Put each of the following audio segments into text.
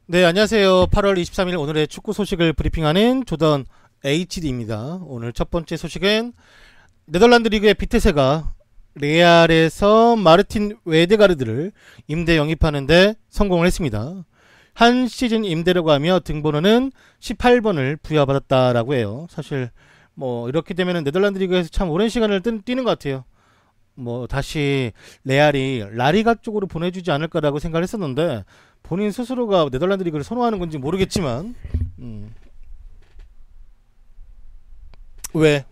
네, 안녕하세요. 8월 23일 오늘의 축구 소식을 브리핑하는 조던 HD입니다. 오늘 첫 번째 소식은 네덜란드 리그의 비테세가 레알에서 마르틴 웨데가르드를 임대 영입하는데 성공을 했습니다. 한 시즌 임대료고 하며 등번호는 18번을 부여받았다라고 해요. 사실 뭐 이렇게 되면 네덜란드 리그에서 참 오랜 시간을 뛰는 것 같아요. 뭐 다시 레알이 라리가 쪽으로 보내주지 않을까라고 생각을 했었는데 본인 스스로가 네덜란드 리그를 선호하는 건지 모르겠지만 왜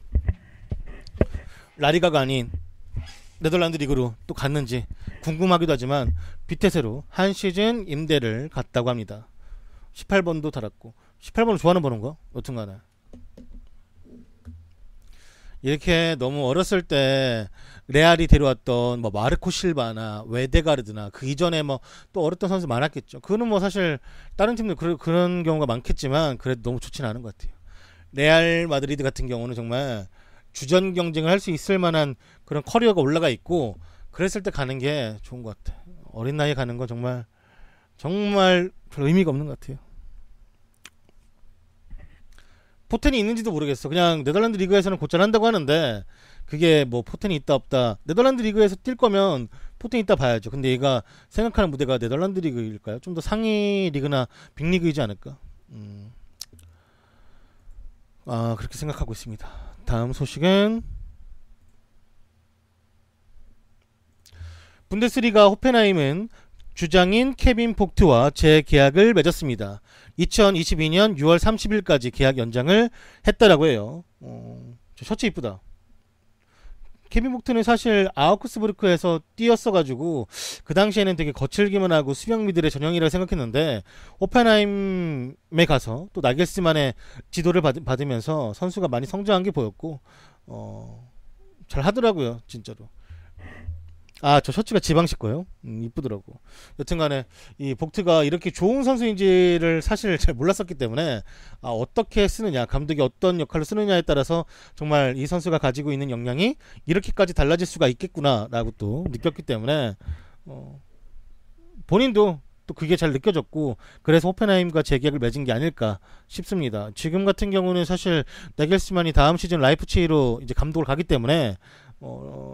라리가가 아닌 네덜란드 리그로 또 갔는지 궁금하기도 하지만 비테세로 한 시즌 임대를 갔다고 합니다. 18번도 달았고 18번을 좋아하는 번호인가? 여튼간에 이렇게 너무 어렸을 때 레알이 데려왔던 뭐 마르코 실바나 웨데가르드나 그 이전에 뭐 또 어렸던 선수 많았겠죠. 그거는 뭐 사실 다른 팀들 그런 경우가 많겠지만 그래도 너무 좋지는 않은 것 같아요. 레알 마드리드 같은 경우는 정말 주전 경쟁을 할 수 있을 만한 그런 커리어가 올라가 있고 그랬을 때 가는 게 좋은 것 같아. 어린 나이에 가는 건 정말 별 의미가 없는 것 같아요. 포텐이 있는지도 모르겠어. 그냥 네덜란드 리그에서는 곧잘 한다고 하는데 그게 뭐 포텐이 있다 없다. 네덜란드 리그에서 뛸 거면 포텐이 있다 봐야죠. 근데 얘가 생각하는 무대가 네덜란드 리그일까요? 좀 더 상위 리그나 빅리그이지 않을까? 그렇게 생각하고 있습니다. 다음 소식은 분데스리가 호펜하임은 주장인 케빈 폭트와 재계약을 맺었습니다. 2022년 6월 30일까지 계약 연장을 했다라고 해요. 저 셔츠 이쁘다. 케빈 폭트는 사실 아우크스부르크에서 뛰었어가지고 그 당시에는 되게 거칠기만 하고 수비미들의 전형이라고 생각했는데 호펜하임에 가서 또 나겔스만의 지도를 받으면서 선수가 많이 성장한 게 보였고 잘 하더라고요 진짜로. 저 셔츠가 지방식 거예요? 이쁘더라고. 여튼간에 이 복트가 이렇게 좋은 선수인지를 사실 잘 몰랐었기 때문에 어떻게 쓰느냐, 감독이 어떤 역할을 쓰느냐에 따라서 정말 이 선수가 가지고 있는 역량이 이렇게까지 달라질 수가 있겠구나라고 또 느꼈기 때문에 본인도 또 그게 잘 느껴졌고 그래서 호펜하임과 재계약을 맺은 게 아닐까 싶습니다. 지금 같은 경우는 사실 나겔스만이 다음 시즌 라이프치히로 이제 감독을 가기 때문에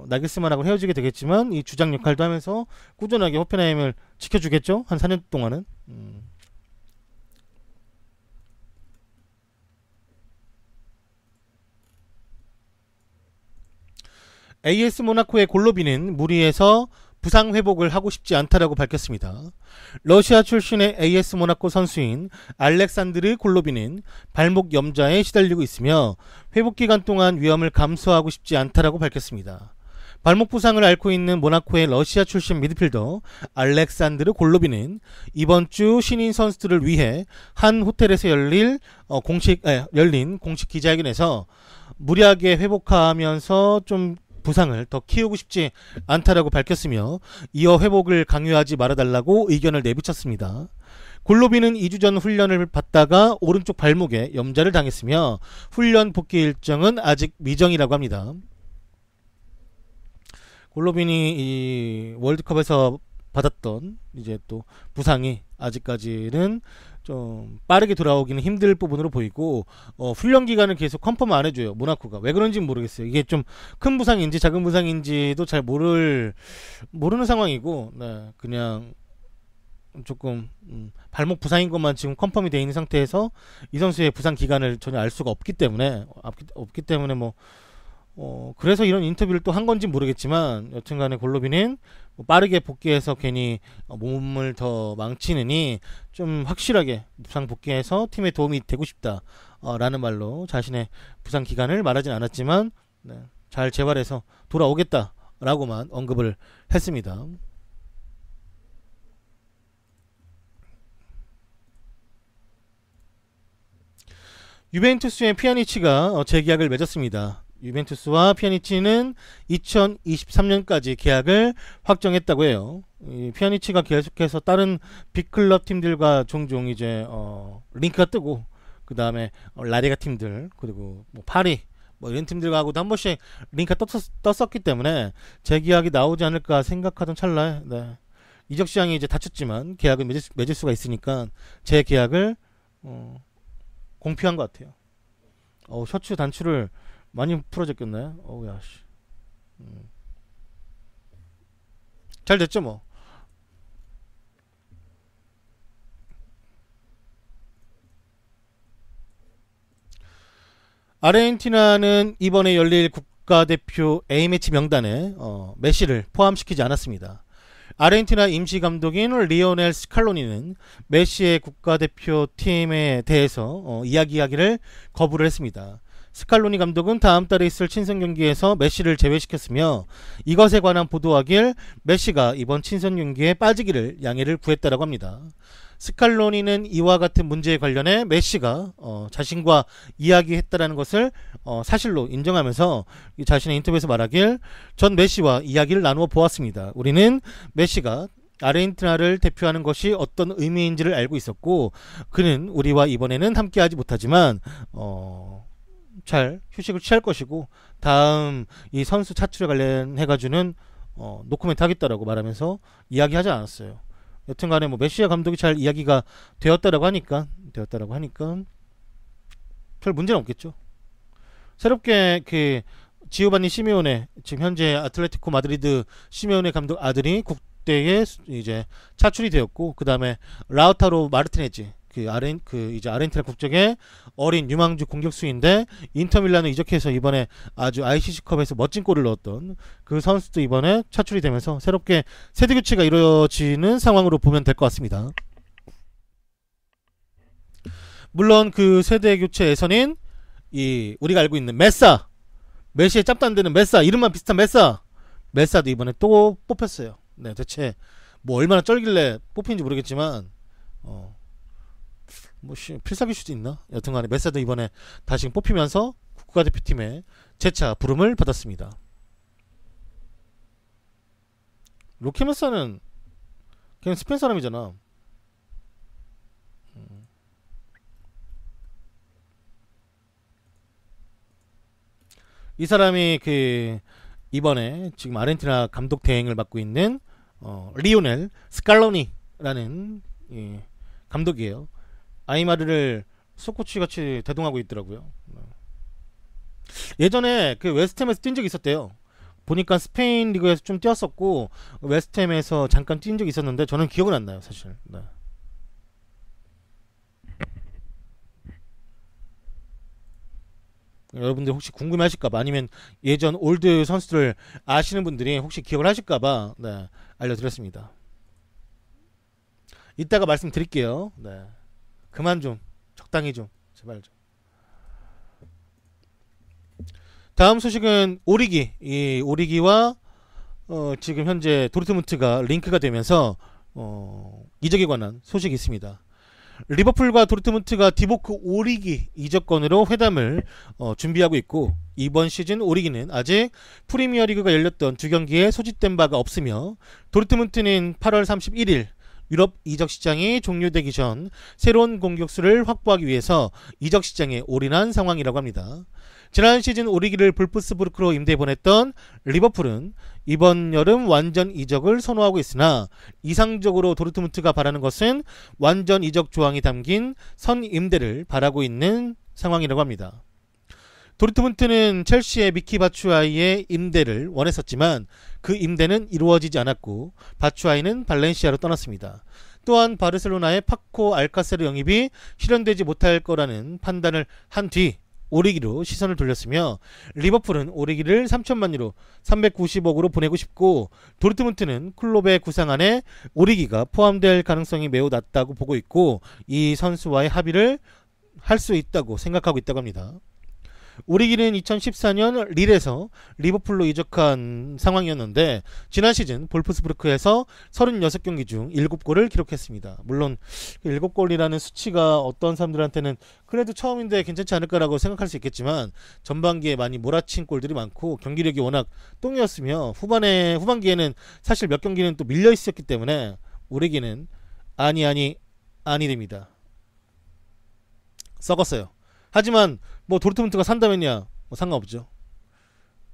나겔스만하고 헤어지게 되겠지만 이 주장 역할도 하면서 꾸준하게 호펜하임을 지켜주겠죠? 한 4년 동안은. AS 모나코의 골로비는 무리해서 부상 회복을 하고 싶지 않다라고 밝혔습니다. 러시아 출신의 AS 모나코 선수인 알렉산드르 골로비는 발목 염좌에 시달리고 있으며 회복 기간 동안 위험을 감수하고 싶지 않다라고 밝혔습니다. 발목 부상을 앓고 있는 모나코의 러시아 출신 미드필더 알렉산드르 골로비는 이번 주 신인 선수들을 위해 한 호텔에서 열린 공식 기자회견에서 무리하게 회복하면서 좀 부상을 더 키우고 싶지 않다라고 밝혔으며 이어 회복을 강요하지 말아달라고 의견을 내비쳤습니다. 골로비는 2주 전 훈련을 받다가 오른쪽 발목에 염좌를 당했으며 훈련 복귀 일정은 아직 미정이라고 합니다. 골로빈이 이 월드컵에서 받았던 이제 또 부상이 아직까지는 좀 빠르게 돌아오기는 힘들 부분으로 보이고 훈련 기간을 계속 컨펌 안 해줘요 모나코가. 왜 그런지는 모르겠어요. 이게 좀 큰 부상인지 작은 부상인지도 잘 모르는 상황이고 그냥 조금 발목 부상인 것만 지금 컨펌이 되어 있는 상태에서 이 선수의 부상 기간을 전혀 알 수가 없기 때문에 뭐 그래서 이런 인터뷰를 또 한 건지 모르겠지만 여튼간에 골로빈은 빠르게 복귀해서 괜히 몸을 더 망치느니 좀 확실하게 부상 복귀해서 팀에 도움이 되고 싶다 라는 말로 자신의 부상 기간을 말하진 않았지만 잘 재활해서 돌아오겠다 라고만 언급을 했습니다. 유벤투스의 피아니치가 재계약을 맺었습니다. 유벤투스와 피아니치는 2023년까지 계약을 확정했다고 해요. 이 피아니치가 계속해서 다른 빅클럽 팀들과 종종 이제 링크가 뜨고 그 다음에 라리가 팀들 그리고 뭐 파리 뭐 이런 팀들하고도 한 번씩 링크가 떴었기 때문에 재계약이 나오지 않을까 생각하던 찰나에 이적 시장이 이제 닫혔지만 계약을 맺을 수가 있으니까 제 계약을 공표한 것 같아요. 셔츠 단추를 많이 풀어졌겠네. 어우야 씨. 잘 됐죠 뭐. 아르헨티나는 이번에 열릴 국가대표 A매치 명단에 메시를 포함시키지 않았습니다. 아르헨티나 임시 감독인 리오넬 스칼로니는 메시의 국가대표 팀에 대해서 이야기하기를 거부를 했습니다. 스칼로니 감독은 다음 달에 있을 친선 경기에서 메시를 제외시켰으며 이것에 관한 보도하길 메시가 이번 친선 경기에 빠지기를 양해를 구했다라고 합니다. 스칼로니는 이와 같은 문제에 관련해 메시가 자신과 이야기했다라는 것을 사실로 인정하면서 자신의 인터뷰에서 말하길 전 메시와 이야기를 나누어 보았습니다. 우리는 메시가 아르헨티나를 대표하는 것이 어떤 의미인지를 알고 있었고 그는 우리와 이번에는 함께하지 못하지만 잘 휴식을 취할 것이고 다음 이 선수 차출에 관련해가지고는 노코멘트 하겠다라고 말하면서 이야기하지 않았어요. 여튼간에 뭐 메시아 감독이 잘 이야기가 되었다라고 하니까 별 문제는 없겠죠. 새롭게 그 지오반니 시메오네 지금 현재 아틀레티코 마드리드 시메오네 감독 아들이 국대에 이제 차출이 되었고 그 다음에 라우타로 마르티네즈 이제 아르헨티나 국적의 어린 유망주 공격수인데 인터밀란을 이적해서 이번에 아주 ICC컵에서 멋진 골을 넣었던 그 선수도 이번에 차출이 되면서 새롭게 세대 교체가 이루어지는 상황으로 보면 될 것 같습니다. 물론 그 세대 교체에서는 우리가 알고 있는 메시의 짭도 안 되는 이름만 비슷한 메사도 이번에 또 뽑혔어요. 네, 대체 뭐 얼마나 쩔길래 뽑힌지 모르겠지만 필살기일 수도 있나? 여튼간에 메사도 이번에 다시 뽑히면서 국가대표팀에 재차 부름을 받았습니다. 로케 메사는 그냥 스페인 사람이잖아. 이 사람이 이번에 지금 아르헨티나 감독 대행을 맡고 있는 리오넬 스칼로니라는 감독이에요. 아이마르를 소코치 같이 대동하고 있더라고요. 예전에 그 웨스트햄에서 뛴 적이 있었대요. 보니까 스페인 리그에서 좀 뛰었었고 웨스트햄에서 잠깐 뛴 적이 있었는데 저는 기억은 안 나요, 사실. 네. 여러분들 혹시 궁금해하실까봐 아니면 예전 올드 선수들 아시는 분들이 혹시 기억을 하실까봐 네, 알려드렸습니다. 이따가 말씀드릴게요. 네. 그만 좀 적당히 좀 제발 좀. 다음 소식은 오리기. 이 오리기와 지금 현재 도르트문트가 링크가 되면서 이적에 관한 소식이 있습니다. 리버풀과 도르트문트가 디보크 오리기 이적권으로 회담을 준비하고 있고 이번 시즌 오리기는 아직 프리미어리그가 열렸던 두 경기에 소집된 바가 없으며 도르트문트는 8월 31일 유럽 이적 시장이 종료되기 전 새로운 공격수를 확보하기 위해서 이적 시장에 올인한 상황이라고 합니다. 지난 시즌 오리기를 볼프스부르크로 임대 보냈던 리버풀은 이번 여름 완전 이적을 선호하고 있으나 이상적으로 도르트문트가 바라는 것은 완전 이적 조항이 담긴 선 임대를 바라고 있는 상황이라고 합니다. 도르트문트는 첼시의 미키 바추아이의 임대를 원했었지만 그 임대는 이루어지지 않았고 바추아이는 발렌시아로 떠났습니다. 또한 바르셀로나의 파코 알카세르 영입이 실현되지 못할 거라는 판단을 한 뒤 오리기로 시선을 돌렸으며 리버풀은 오리기를 3천만 유로 390억으로 보내고 싶고 도르트문트는 클롭의 구상 안에 오리기가 포함될 가능성이 매우 낮다고 보고 있고 이 선수와의 합의를 할 수 있다고 생각하고 있다고 합니다. 오리기는 2014년 릴에서 리버풀로 이적한 상황이었는데 지난 시즌 볼프스부르크에서 36경기 중 7골을 기록했습니다. 물론 7골이라는 수치가 어떤 사람들한테는 그래도 처음인데 괜찮지 않을까라고 생각할 수 있겠지만 전반기에 많이 몰아친 골들이 많고 경기력이 워낙 똥이었으며 후반기에는 사실 몇 경기는 또 밀려 있었기 때문에 오리기는 아니 됩니다. 썩었어요. 하지만 뭐 도르트문트가 산다면야 뭐 상관없죠.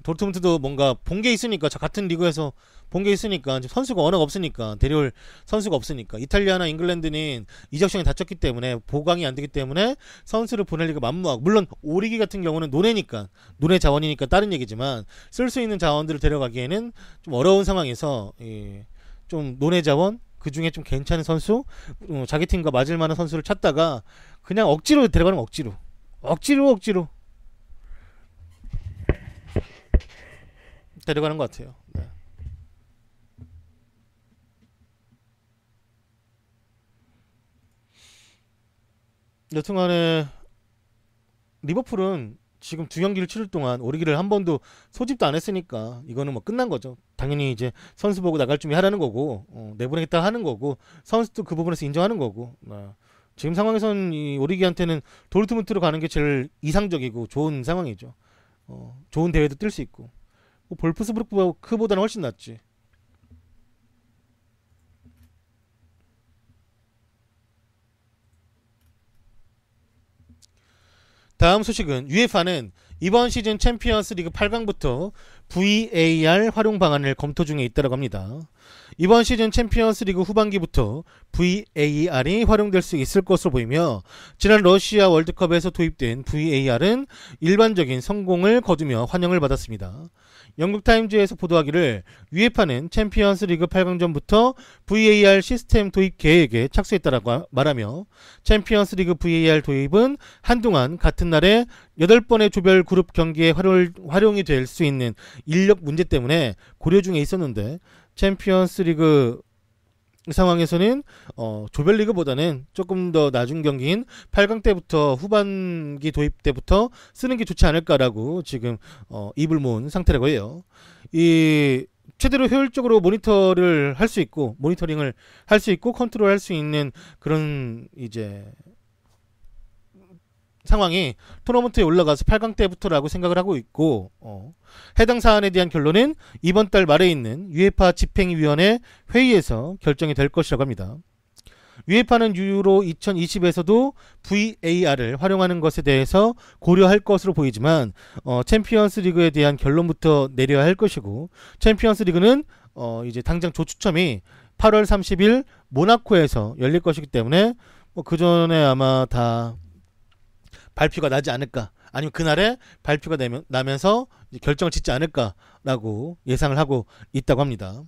도르트문트도 뭔가 본 게 있으니까, 같은 리그에서 본 게 있으니까, 선수가 워낙 없으니까, 데려올 선수가 없으니까, 이탈리아나 잉글랜드는 이적 시장이 닫혔기 때문에 보강이 안 되기 때문에 선수를 보낼 리가 만무하고, 물론 오리기 같은 경우는 논해니까, 논해 자원이니까 다른 얘기지만 쓸 수 있는 자원들을 데려가기에는 좀 어려운 상황에서 좀 논해 자원 그 중에 좀 괜찮은 선수, 자기 팀과 맞을 만한 선수를 찾다가 그냥 억지로 데려가는 거, 억지로 데려가는 것 같아요. 네. 여튼간에 리버풀은 지금 두 경기를 치를 동안 오리기를 한 번도 소집도 안 했으니까 이거는 뭐 끝난 거죠. 당연히 이제 선수 보고 나갈 준비 하라는 거고, 내보내겠다 하는 거고, 선수도 그 부분에서 인정하는 거고. 지금 상황에선 이 오리기한테는 도르트문트로 가는 게 제일 이상적이고 좋은 상황이죠. 좋은 대회도 뛸 수 있고, 뭐 볼프스부르크보다는 훨씬 낫지. 다음 소식은 UEFA는 이번 시즌 챔피언스 리그 8강부터 VAR 활용 방안을 검토 중에 있다고 합니다. 이번 시즌 챔피언스 리그 후반기부터 VAR이 활용될 수 있을 것으로 보이며, 지난 러시아 월드컵에서 도입된 VAR은 일반적인 성공을 거두며 환영을 받았습니다. 영국 타임즈에서 보도하기를 UEFA는 챔피언스 리그 8강전부터 VAR 시스템 도입 계획에 착수했다라고 말하며, 챔피언스 리그 VAR 도입은 한동안 같은 날에 8번의 조별 그룹 경기에 활용이 될 수 있는 인력 문제 때문에 고려 중에 있었는데, 챔피언스 리그 상황에서는 조별리그보다는 조금 더 낮은 경기인 8강 때부터 후반기 도입 때부터 쓰는 게 좋지 않을까라고 지금 입을 모은 상태라고 해요. 이 최대로 효율적으로 모니터링을 할 수 있고 컨트롤할 수 있는 그런 이제 상황이 토너먼트에 올라가서 8강 때부터라고 생각을 하고 있고, 해당 사안에 대한 결론은 이번 달 말에 있는 UEFA 집행위원회 회의에서 결정이 될 것이라고 합니다. UEFA는 유로 2020에서도 VAR을 활용하는 것에 대해서 고려할 것으로 보이지만, 챔피언스 리그에 대한 결론부터 내려야 할 것이고, 챔피언스 리그는 이제 당장 조추첨이 8월 30일 모나코에서 열릴 것이기 때문에 그 전에 아마 다 발표가 나지 않을까, 아니면 그날에 발표가 나면서 결정을 짓지 않을까라고 예상을 하고 있다고 합니다.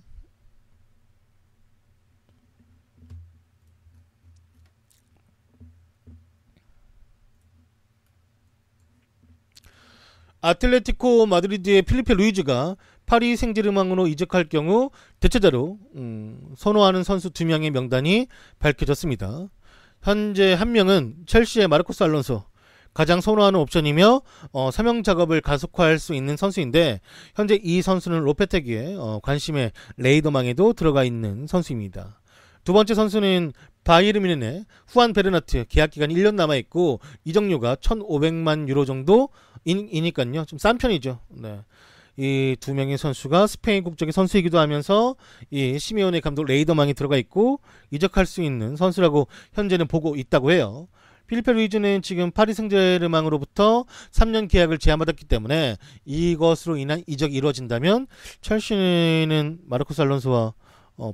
아틀레티코 마드리드의 필리페 루이즈가 파리 생제르맹으로 이적할 경우 대체자로 선호하는 선수 2명의 명단이 밝혀졌습니다. 현재 한 명은 첼시의 마르코스 알론소, 가장 선호하는 옵션이며 사명 작업을 가속화할 수 있는 선수인데, 현재 이 선수는 로페테기의 관심의 레이더망에도 들어가 있는 선수입니다. 두 번째 선수는 바이에른 뮌헨의 후안 베르나트, 계약기간이 1년 남아있고 이적료가 1,500만 유로 정도이니까요, 좀 싼 편이죠. 네. 이 두 명의 선수가 스페인 국적의 선수이기도 하면서 이 시메오네 감독 레이더망에 들어가 있고 이적할 수 있는 선수라고 현재는 보고 있다고 해요. 필리페 루이즈는 지금 파리 생제르맹으로부터 3년 계약을 제한받았기 때문에 이것으로 인한 이적이 이루어진다면 첼시는 마르코스 알론소와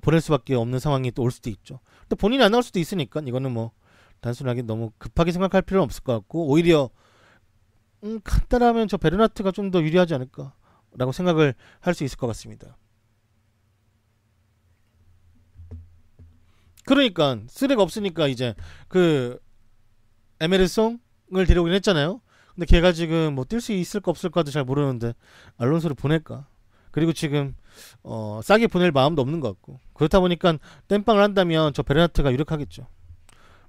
보낼 수밖에 없는 상황이 또 올 수도 있죠. 또 본인이 안 나올 수도 있으니까 이거는 뭐 단순하게 너무 급하게 생각할 필요는 없을 것 같고, 오히려 간단하면 저 베르나트가 좀 더 유리하지 않을까라고 생각을 할 수 있을 것 같습니다. 그러니까 쓰레가 없으니까 이제 그 에메르송을 데려오긴 했잖아요. 근데 걔가 지금 뭐 뛸 수 있을까 없을까도 잘 모르는데 알론소를 보낼까? 그리고 지금 싸게 보낼 마음도 없는 것 같고, 그렇다 보니까 땜빵을 한다면 저 베르나트가 유력하겠죠.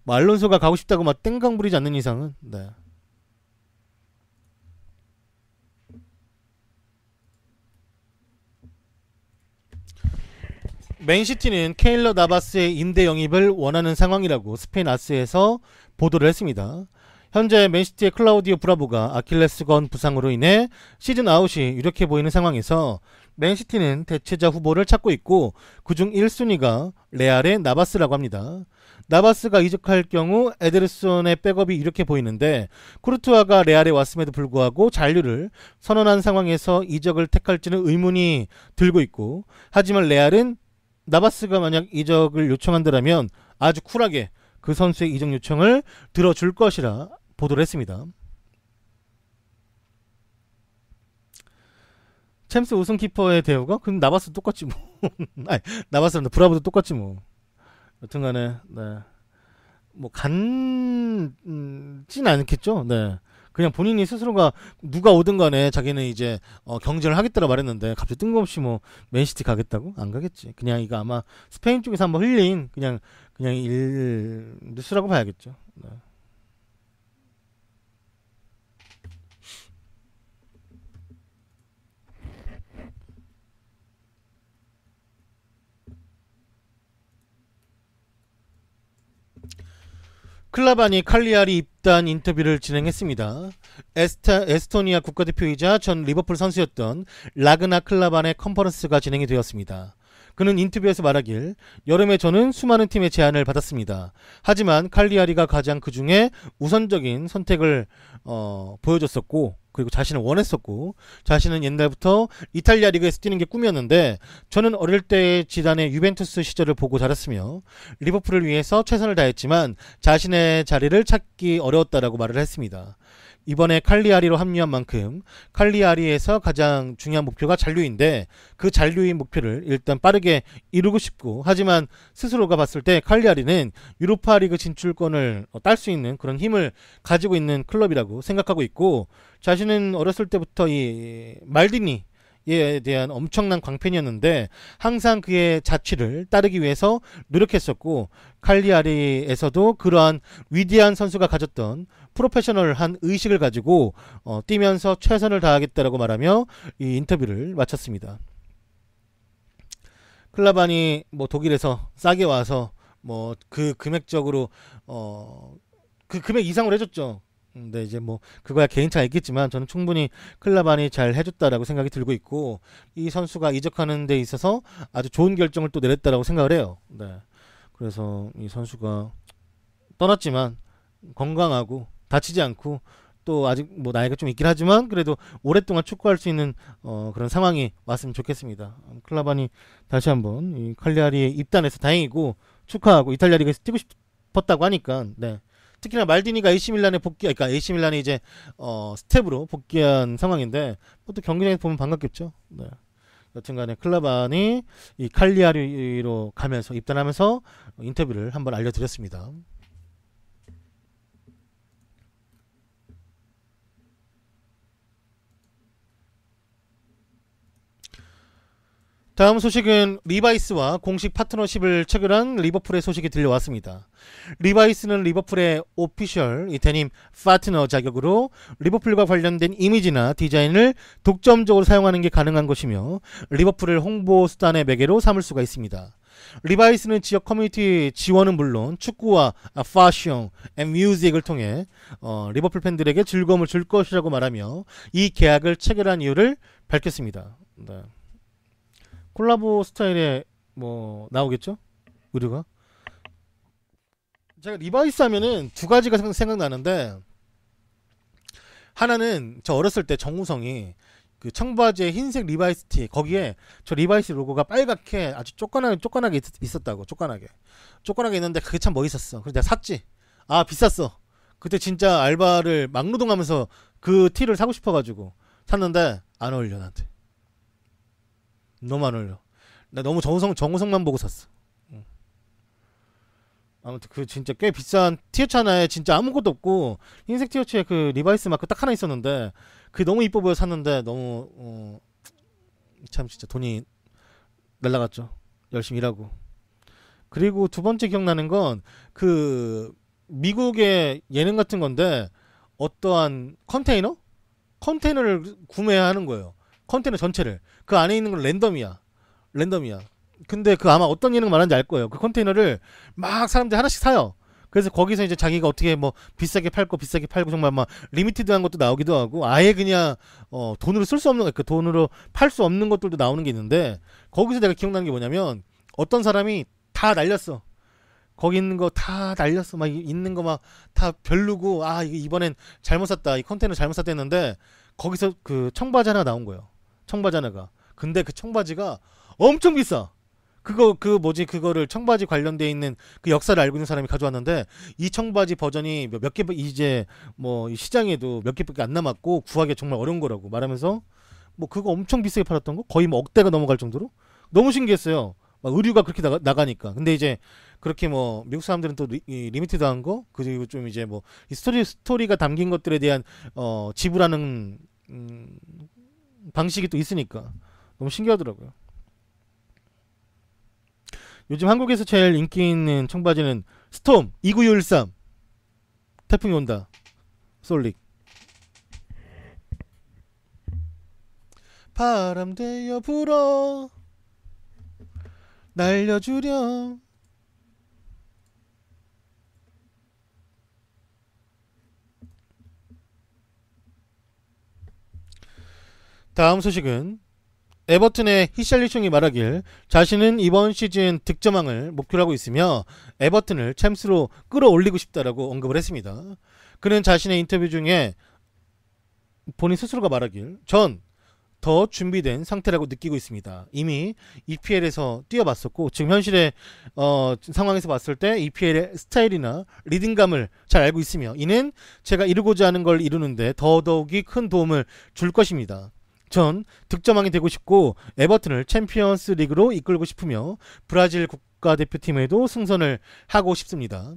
뭐 알론소가 가고 싶다고 막 땡강 부리지 않는 이상은. 네. 맨시티는 케일러 나바스의 임대 영입을 원하는 상황이라고 스페인 아스에서 보도를 했습니다. 현재 맨시티의 클라우디오 브라보가 아킬레스건 부상으로 인해 시즌 아웃이 유력해 보이는 상황에서 맨시티는 대체자 후보를 찾고 있고, 그중 1순위가 레알의 나바스라고 합니다. 나바스가 이적할 경우 에데르손의 백업이 이렇게 보이는데 쿠르투아가 레알에 왔음에도 불구하고 잔류를 선언한 상황에서 이적을 택할지는 의문이 들고 있고, 하지만 레알은 나바스가 만약 이적을 요청한다면 아주 쿨하게 그 선수의 이적 요청을 들어줄 것이라 보도를 했습니다. 챔스 우승 키퍼의 대우가? 그럼 나바스 똑같지 뭐. 아니, 나바스란다. 브라보도 똑같지 뭐. 여튼간에 네. 뭐 간진 않겠죠. 네. 그냥 본인이 스스로가 누가 오든 간에 자기는 이제 경쟁을 하겠다고 말했는데 갑자기 뜬금없이 뭐 맨시티 가겠다고? 안 가겠지. 그냥 이거 아마 스페인 쪽에서 한번 흘린 그냥 뉴스라고 봐야겠죠. 네. 클라바니 칼리아리 입단 인터뷰를 진행했습니다. 에스토니아 국가대표이자 전 리버풀 선수였던 라그나 클라반의 컨퍼런스가 진행이 되었습니다. 그는 인터뷰에서 말하길, 여름에 저는 수많은 팀의 제안을 받았습니다. 하지만 칼리아리가 가장 그 중에 우선적인 선택을 보여줬었고, 그리고 자신을 원했었고, 자신은 옛날부터 이탈리아 리그에서 뛰는 게 꿈이었는데, 저는 어릴 때 지단의 유벤투스 시절을 보고 자랐으며 리버풀을 위해서 최선을 다했지만 자신의 자리를 찾기 어려웠다라고 말을 했습니다. 이번에 칼리아리로 합류한 만큼 칼리아리에서 가장 중요한 목표가 잔류인데, 그 잔류의 목표를 일단 빠르게 이루고 싶고, 하지만 스스로가 봤을 때 칼리아리는 유로파리그 진출권을 딸 수 있는 그런 힘을 가지고 있는 클럽이라고 생각하고 있고, 자신은 어렸을 때부터 이 말디니에 대한 엄청난 광팬이었는데 항상 그의 자취를 따르기 위해서 노력했었고, 칼리아리에서도 그러한 위대한 선수가 가졌던 프로페셔널한 의식을 가지고 뛰면서 최선을 다하겠다라고 말하며 이 인터뷰를 마쳤습니다. 클라반이 뭐 독일에서 싸게 와서 뭐 그 금액적으로 그 금액 이상으로 해줬죠. 근데 이제 뭐 그거야 개인차가 있겠지만 저는 충분히 클라반이 잘 해줬다라고 생각이 들고 있고, 이 선수가 이적하는 데 있어서 아주 좋은 결정을 또 내렸다라고 생각을 해요. 네. 그래서 이 선수가 떠났지만 건강하고 다치지 않고 또 아직 뭐 나이가 좀 있긴 하지만 그래도 오랫동안 축구할 수 있는 그런 상황이 왔으면 좋겠습니다. 클라반이 다시 한번 이 칼리아리에 입단해서 다행이고 축하하고, 이탈리아 리그에서 뛰고 싶었다고 하니까 네. 특히나 말디니가 AC 밀란에 그러니까 AC 밀란이 이제 스텝으로 복귀한 상황인데 또 경기장에서 보면 반갑겠죠. 네. 여튼간에 클라반이 이 칼리아리로 가면서 입단하면서 인터뷰를 한번 알려드렸습니다. 다음 소식은 리바이스와 공식 파트너십을 체결한 리버풀의 소식이 들려왔습니다. 리바이스는 리버풀의 오피셜 데님 파트너 자격으로 리버풀과 관련된 이미지나 디자인을 독점적으로 사용하는 게 가능한 것이며 리버풀을 홍보 수단의 매개로 삼을 수가 있습니다. 리바이스는 지역 커뮤니티 지원은 물론 축구와 패션, 뮤직을 통해 리버풀 팬들에게 즐거움을 줄 것이라고 말하며 이 계약을 체결한 이유를 밝혔습니다. 네. 콜라보 스타일에 뭐 나오겠죠? 의류가. 제가 리바이스 하면은 두 가지가 생각나는데, 하나는 저 어렸을 때 정우성이 그 청바지에 흰색 리바이스 티, 거기에 저 리바이스 로고가 빨갛게 아주 쪼까나게 있었다고. 쪼까나게 있는데 그게 참 멋있었어. 그래서 내가 샀지. 아, 비쌌어. 그때 진짜 알바를 막노동하면서 그 티를 사고 싶어가지고 샀는데 안 어울려 나한테. 너무 안 어울려. 나 너무 정우성만 보고 샀어. 아무튼 그 진짜 꽤 비싼 티셔츠 하나에 진짜 아무것도 없고 흰색 티셔츠에 그 리바이스 마크 딱 하나 있었는데 그게 너무 이뻐 보여 샀는데 너무 참 진짜 돈이 날라갔죠. 열심히 일하고. 그리고 두 번째 기억나는 건 그 미국의 예능 같은 건데 어떠한 컨테이너를 구매하는 거예요. 컨테이너 전체를. 그 안에 있는 건 랜덤이야. 근데 그 아마 어떤 예능 말하는지 알 거예요. 그 컨테이너를 막 사람들이 하나씩 사요. 그래서 거기서 이제 자기가 어떻게 뭐 비싸게 팔고 정말 막 리미티드한 것도 나오기도 하고, 아예 그냥 돈으로 쓸 수 없는, 그 돈으로 팔 수 없는 것들도 나오는 게 있는데, 거기서 내가 기억나는 게 뭐냐면 어떤 사람이 다 날렸어. 거기 있는 거 다 날렸어. 막 있는 거 막 다 별로고, 아 이거 이번엔 잘못 샀다, 이 컨테이너 잘못 샀다 했는데 거기서 그 청바지 하나 나온 거예요. 청바지 하나가. 근데 그 청바지가 엄청 비싸. 그거 그 뭐지, 그거를 청바지 관련돼 있는 그 역사를 알고 있는 사람이 가져왔는데 이 청바지 버전이 몇 개, 이제 뭐 이 시장에도 몇 개밖에 안 남았고 구하기 정말 어려운 거라고 말하면서 뭐 그거 엄청 비싸게 팔았던 거, 거의 뭐 억대가 넘어갈 정도로 너무 신기했어요. 막 의류가 그렇게 나가니까. 근데 이제 그렇게 뭐 미국 사람들은 또 리미티드한 거, 그리고 좀 이제 뭐 이 스토리가 담긴 것들에 대한 지불하는 방식이 또 있으니까 너무 신기하더라고요. 요즘 한국에서 제일 인기 있는 청바지는 스톰 29613. 태풍이 온다. 솔릭. 바람 되어 불어 날려주렴. 다음 소식은 에버튼의 히샬리숑이 말하길 자신은 이번 시즌 득점왕을 목표로 하고 있으며 에버튼을 챔스로 끌어올리고 싶다라고 언급을 했습니다. 그는 자신의 인터뷰 중에 본인 스스로가 말하길 전 더 준비된 상태라고 느끼고 있습니다. 이미 EPL에서 뛰어봤었고 지금 현실의 상황에서 봤을 때 EPL의 스타일이나 리듬감을 잘 알고 있으며 이는 제가 이루고자 하는 걸 이루는데 더더욱이 큰 도움을 줄 것입니다. 전 득점왕이 되고 싶고 에버튼을 챔피언스 리그로 이끌고 싶으며 브라질 국가대표팀에도 승선을 하고 싶습니다.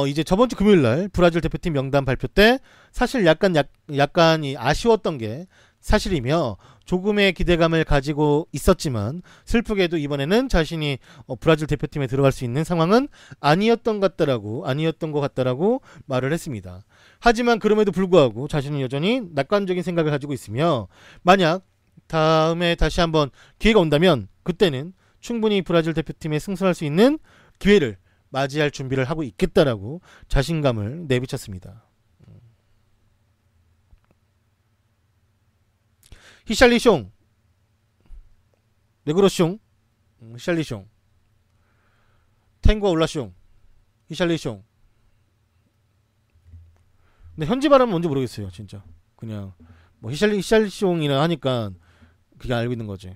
이제 저번 주 금요일 날 브라질 대표팀 명단 발표 때 사실 약간이 아쉬웠던 게 사실이며 조금의 기대감을 가지고 있었지만 슬프게도 이번에는 자신이 브라질 대표팀에 들어갈 수 있는 상황은 아니었던 것 같다라고 말을 했습니다. 하지만 그럼에도 불구하고 자신은 여전히 낙관적인 생각을 가지고 있으며 만약 다음에 다시 한번 기회가 온다면 그때는 충분히 브라질 대표팀에 승선할 수 있는 기회를 맞이할 준비를 하고 있겠다라고 자신감을 내비쳤습니다. 히샬리숑, 네그로숑, 히샬리숑, 탱고와 올라숑, 히샬리숑. 근데 현지 발음은 뭔지 모르겠어요, 진짜. 그냥 뭐 히샬리숑이라 하니까 그게 알고 있는 거지.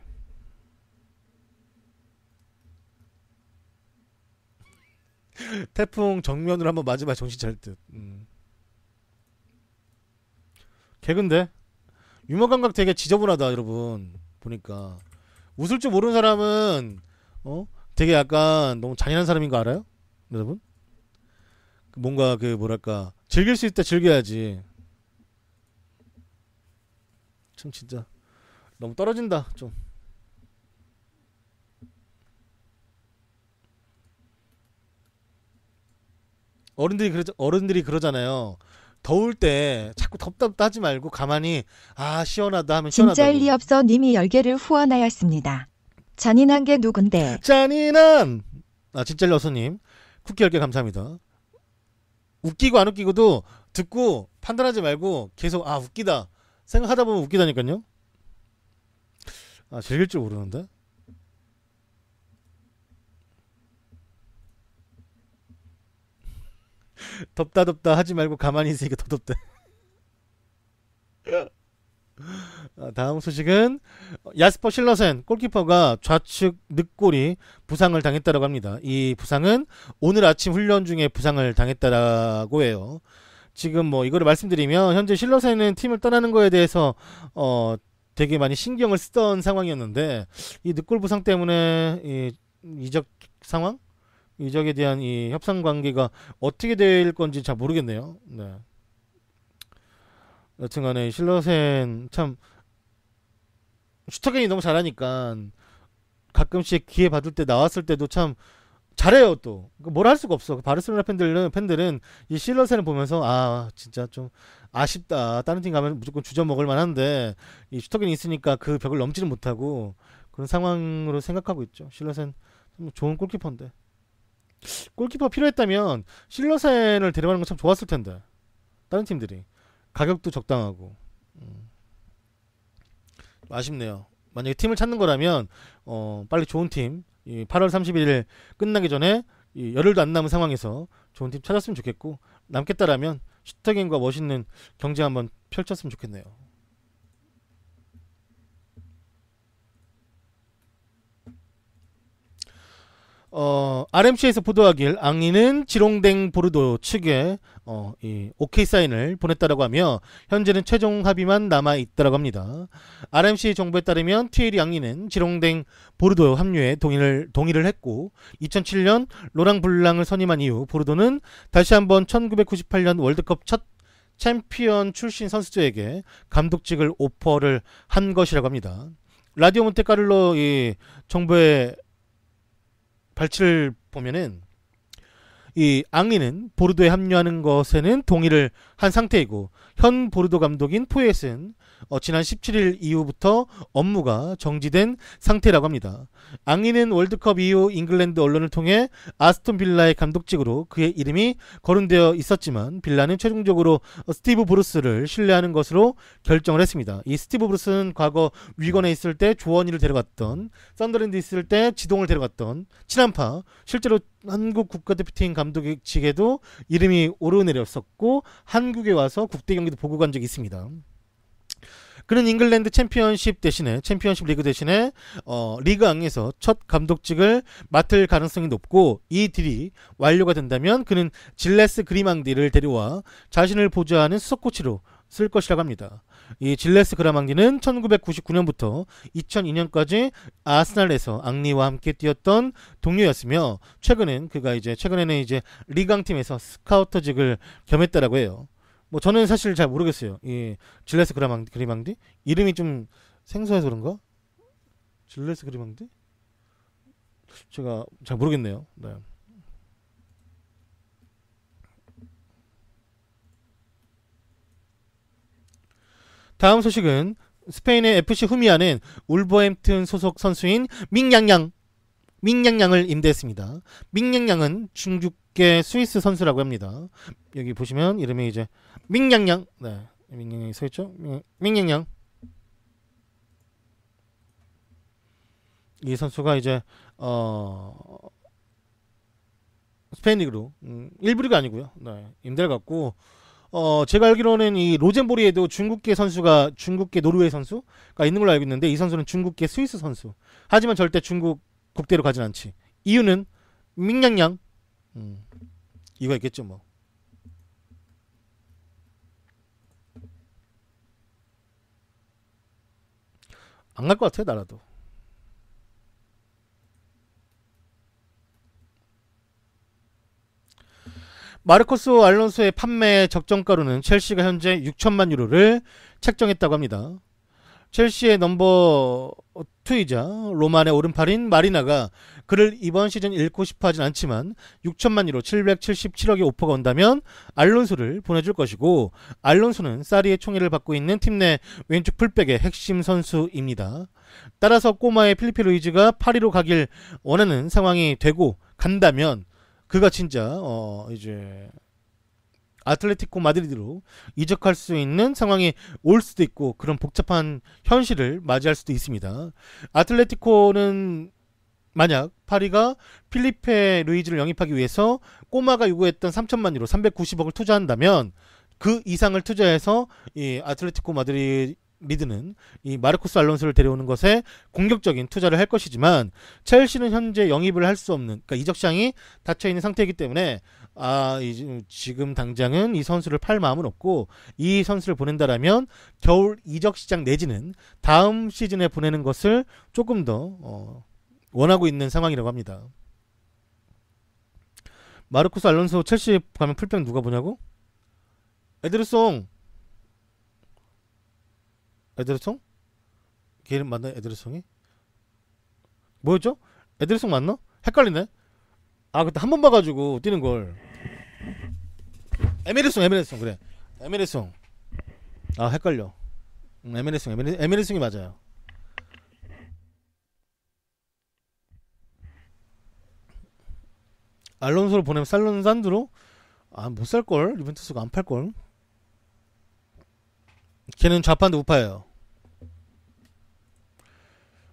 태풍 정면으로 한번 맞으면 정신 차릴 듯. 개근데 유머 감각 되게 지저분하다, 여러분. 보니까 웃을 줄 모르는 사람은 되게 약간 너무 잔인한 사람인 거 알아요, 여러분? 뭔가 그 뭐랄까 즐길 수 있을 때 즐겨야지. 참 진짜 너무 떨어진다 좀. 어른들이 그러잖아요. 더울 때 자꾸 덥다 하지 말고 가만히 시원하다 하면 시원하다고. 진짜 일 리 없어 님이 10개를 후원하였습니다. 잔인한 게 누군데? 잔인한 진짜 일 없어님 쿠키 10개 감사합니다. 웃기고 안 웃기고도 듣고 판단하지 말고 계속 웃기다 생각하다 보면 웃기다니까요. 즐길 줄 모르는데. 덥다 하지 말고 가만히 있으니까 더 덥대. 다음 소식은 야스퍼 실러센 골키퍼가 좌측 늑골이 부상을 당했다고 합니다. 이 부상은 오늘 아침 훈련 중에 부상을 당했다고 해요. 지금 뭐 이거를 말씀드리면 현재 실러센은 팀을 떠나는 거에 대해서 되게 많이 신경을 쓰던 상황이었는데 이 늑골 부상 때문에 이 이적 상황? 이적에 대한 이 협상 관계가 어떻게 될 건지 잘 모르겠네요. 네. 여튼간에 실러센 참 슈터겐이 너무 잘하니까 가끔씩 기회 받을 때 나왔을 때도 참 잘해요. 또 뭘 할 수가 없어. 바르셀로나 팬들은 이 실러센을 보면서 진짜 좀 아쉽다. 다른 팀 가면 무조건 주저 먹을 만한데 이 슈터겐이 있으니까 그 벽을 넘지는 못하고 그런 상황으로 생각하고 있죠. 실러센 좋은 골키퍼인데. 골키퍼 필요했다면 실러센을 데려가는 건 참 좋았을 텐데. 다른 팀들이 가격도 적당하고. 아쉽네요. 만약에 팀을 찾는 거라면 빨리 좋은 팀 8월 31일 끝나기 전에 이 열흘도 안 남은 상황에서 좋은 팀 찾았으면 좋겠고, 남겠다라면 슈터겐과 멋있는 경쟁 한번 펼쳤으면 좋겠네요. RMC에서 보도하길 앙리는 지롱댕 보르도 측에 이 오케이 사인을 보냈다라고 하며 현재는 최종 합의만 남아 있다라고 합니다. RMC 정보에 따르면 튀에리 앙리는 지롱댕 보르도 합류에 동의를 했고 2007년 로랑 블랑을 선임한 이후 보르도는 다시 한번 1998년 월드컵 첫 챔피언 출신 선수들에게 감독직을 오퍼를 한 것이라고 합니다. 라디오 몬테카를로 이 정보의 발치를 보면은 이 앙리는 보르도에 합류하는 것에는 동의를 한 상태이고 현 보르도 감독인 포엣은 지난 17일 이후부터 업무가 정지된 상태라고 합니다. 앙리는 월드컵 이후 잉글랜드 언론을 통해 아스톤 빌라의 감독직으로 그의 이름이 거론되어 있었지만 빌라는 최종적으로 스티브 브루스를 신뢰하는 것으로 결정을 했습니다. 이 스티브 브루스는 과거 위건에 있을 때 조언이를 데려갔던, 썬더랜드 있을 때 지동을 데려갔던 친한파, 실제로 한국 국가대표팀 감독직에도 이름이 오르내렸었고 한국에 와서 국대 경기도 보고 간 적이 있습니다. 그는 잉글랜드 챔피언십 리그 대신에 리그 앙에서 첫 감독직을 맡을 가능성이 높고 이 딜이 완료가 된다면 그는 질레스 그리망디를 데려와 자신을 보좌하는 수석 코치로 쓸 것이라고 합니다. 이 질레스 그라망디는 1999년부터 2002년까지 아스날에서 앙리와 함께 뛰었던 동료였으며 최근에는 이제 리강 팀에서 스카우터직을 겸했다라고 해요. 뭐 저는 사실 잘 모르겠어요. 이 질레스 그리망디 이름이 좀 생소해서 그런가? 질레스 그리망디? 제가 잘 모르겠네요. 네. 다음 소식은 스페인의 FC 후미아는 울버햄튼 소속 선수인 밍냥냥을 임대했습니다. 밍냥냥은 중국계 스위스 선수라고 합니다. 여기 보시면 이름이 이제 밍냥냥, 네, 밍냥냥이 써있죠. 밍냥냥. 이 선수가 이제 스페인 리그로 1부 리그 아니고요. 네, 임대를 갖고 제가 알기로는 이 로젠보리에도 중국계 노르웨이 선수가 있는 걸로 알고 있는데 이 선수는 중국계 스위스 선수. 하지만 절대 중국 국대로 가진 않지. 이유는 밍냥냥. 이거 있겠죠 뭐. 안 갈 것 같아요 나라도. 마르코스 알론소의 판매 적정가로는 첼시가 현재 6천만 유로를 책정했다고 합니다. 첼시의 넘버 2이자 로만의 오른팔인 마리나가 그를 이번 시즌 잃고 싶어 하진 않지만 6천만 유로 777억의 오퍼가 온다면 알론소를 보내줄 것이고 알론소는 사리의 총애를 받고 있는 팀 내 왼쪽 풀백의 핵심 선수입니다. 따라서 꼬마의 필리페 루이즈가 파리로 가길 원하는 상황이 되고 간다면 그가 진짜 이제 아틀레티코 마드리드로 이적할 수 있는 상황이 올 수도 있고 그런 복잡한 현실을 맞이할 수도 있습니다. 아틀레티코는 만약 파리가 필리페 루이즈를 영입하기 위해서 꼬마가 요구했던 3천만 유로 390억을 투자한다면 그 이상을 투자해서 이 아틀레티코 마드리드는 이 마르코스 알론소를 데려오는 것에 공격적인 투자를 할 것이지만 첼시는 현재 영입을 할 수 없는, 그러니까 이적 시장이 닫혀 있는 상태이기 때문에 지금 당장은 이 선수를 팔 마음은 없고 이 선수를 보낸다라면 겨울 이적 시장 내지는 다음 시즌에 보내는 것을 조금 더 원하고 있는 상황이라고 합니다. 마르코스 알론소 첼시 가면 풀백 누가 보냐고? 에드르송? 걔 이름 맞나? 에드르송이? 뭐였죠? 에드르송 맞나? 헷갈리네. 그때 한 번 봐가지고 뛰는걸. 에메르송 그래. 에메르송. 헷갈려. 에메르송이 맞아요. 알론소를 보내면 산드로? 못 살걸. 유벤투스가 안 팔걸. 걔는 좌파인데 우파예요.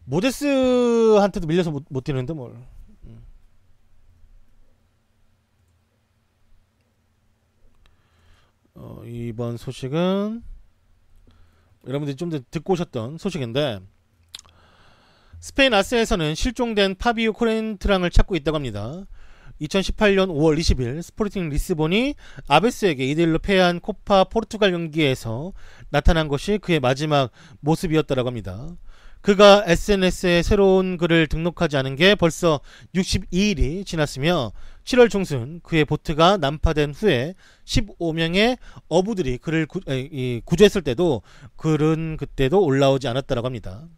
모데스한테도 밀려서 못 뛰는데 뭘. 이번 소식은 여러분들이 좀 더 듣고 오셨던 소식인데, 스페인 아스에서는 실종된 파비오 코렌트랑을 찾고 있다고 합니다. 2018년 5월 20일 스포르팅 리스본이 아베스에게 2대1로 패한 코파 포르투갈 경기에서 나타난 것이 그의 마지막 모습이었다고 합니다. 그가 SNS에 새로운 글을 등록하지 않은 게 벌써 62일이 지났으며 7월 중순 그의 보트가 난파된 후에 15명의 어부들이 그를 구조했을 때도 글은 그때도 올라오지 않았다고 합니다.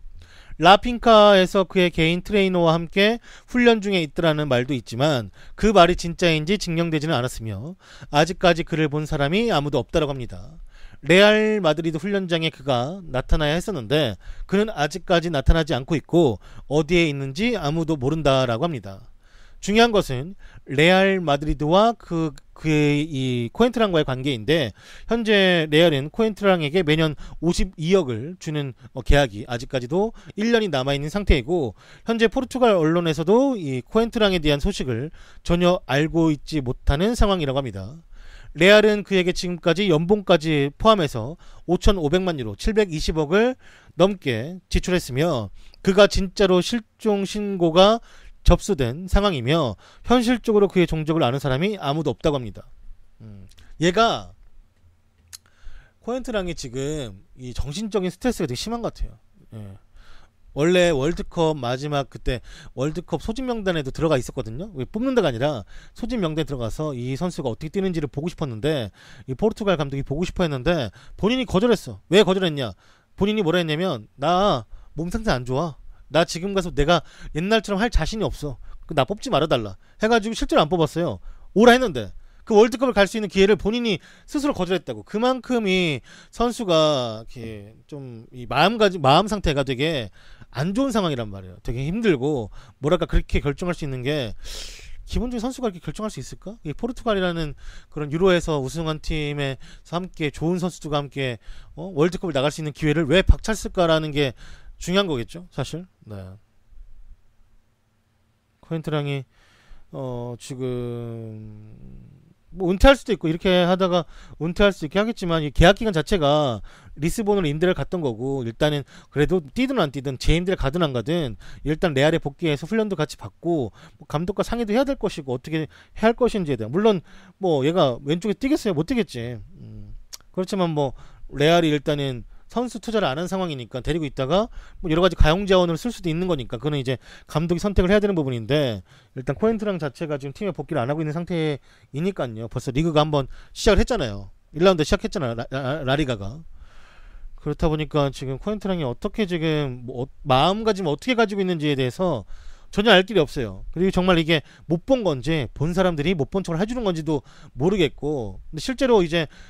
라핑카에서 그의 개인 트레이너와 함께 훈련 중에 있더라는 말도 있지만 그 말이 진짜인지 증명되지는 않았으며 아직까지 그를 본 사람이 아무도 없다고 합니다. 레알 마드리드 훈련장에 그가 나타나야 했었는데 그는 아직까지 나타나지 않고 있고 어디에 있는지 아무도 모른다라고 합니다. 중요한 것은 레알 마드리드와 그의 이 코엔트랑과의 관계인데, 현재 레알은 코엔트랑에게 매년 52억을 주는 계약이 아직까지도 1년이 남아있는 상태이고, 현재 포르투갈 언론에서도 이 코엔트랑에 대한 소식을 전혀 알고 있지 못하는 상황이라고 합니다. 레알은 그에게 지금까지 연봉까지 포함해서 5,500만 유로 720억을 넘게 지출했으며 그가 진짜로 실종 신고가 접수된 상황이며 현실적으로 그의 종족을 아는 사람이 아무도 없다고 합니다. 얘가 코엔트랑이 지금 이 정신적인 스트레스가 되게 심한 것 같아요. 예. 원래 월드컵 마지막 그때 월드컵 소집 명단에도 들어가 있었거든요. 뽑는 데가 아니라 소집 명단에 들어가서 이 선수가 어떻게 뛰는지를 보고 싶었는데, 이 포르투갈 감독이 보고 싶어 했는데 본인이 거절했어. 왜 거절했냐? 본인이 뭐라 했냐면, 나 몸 상태 안 좋아. 나 지금 가서 내가 옛날처럼 할 자신이 없어. 나 뽑지 말아달라 해가지고 실제로 안 뽑았어요. 오라 했는데 그 월드컵을 갈 수 있는 기회를 본인이 스스로 거절했다고. 그만큼 이 선수가 이렇게 좀 이 마음 상태가 되게 안 좋은 상황이란 말이에요. 되게 힘들고 뭐랄까 그렇게 결정할 수 있는 게, 기본적인 선수가 이렇게 결정할 수 있을까? 이 포르투갈이라는 그런 유로에서 우승한 팀에서 함께 좋은 선수들과 함께 월드컵을 나갈 수 있는 기회를 왜 박찼을까라는 게 중요한 거겠죠, 사실. 네. 코엔트랑이 지금 뭐 은퇴할 수도 있고 이렇게 하다가 은퇴할 수 있게 하겠지만, 이 계약 기간 자체가 리스본으로 임대를 갔던 거고, 일단은 그래도 뛰든 안 뛰든 재임대를 가든 안 가든 일단 레알에 복귀해서 훈련도 같이 받고 뭐 감독과 상의도 해야 될 것이고 어떻게 해야 할 것인지에 대한, 물론 뭐 얘가 왼쪽에 뛰겠어요? 못 뛰겠지. 그렇지만 뭐 레알이 일단은 선수 투자를 안 한 상황이니까 데리고 있다가 뭐 여러 가지 가용 자원을 쓸 수도 있는 거니까 그거는 이제 감독이 선택을 해야 되는 부분인데, 일단 코엔트랑 자체가 지금 팀에 복귀를 안 하고 있는 상태이니까요. 벌써 리그가 한번 시작을 했잖아요. 1라운드 시작했잖아요. 라리가가. 그렇다 보니까 지금 코엔트랑이 어떻게 지금 뭐 마음가짐 어떻게 가지고 있는지에 대해서 전혀 알 길이 없어요. 그리고 정말 이게 못 본 건지 본 사람들이 못 본 척을 해주는 건지도 모르겠고, 근데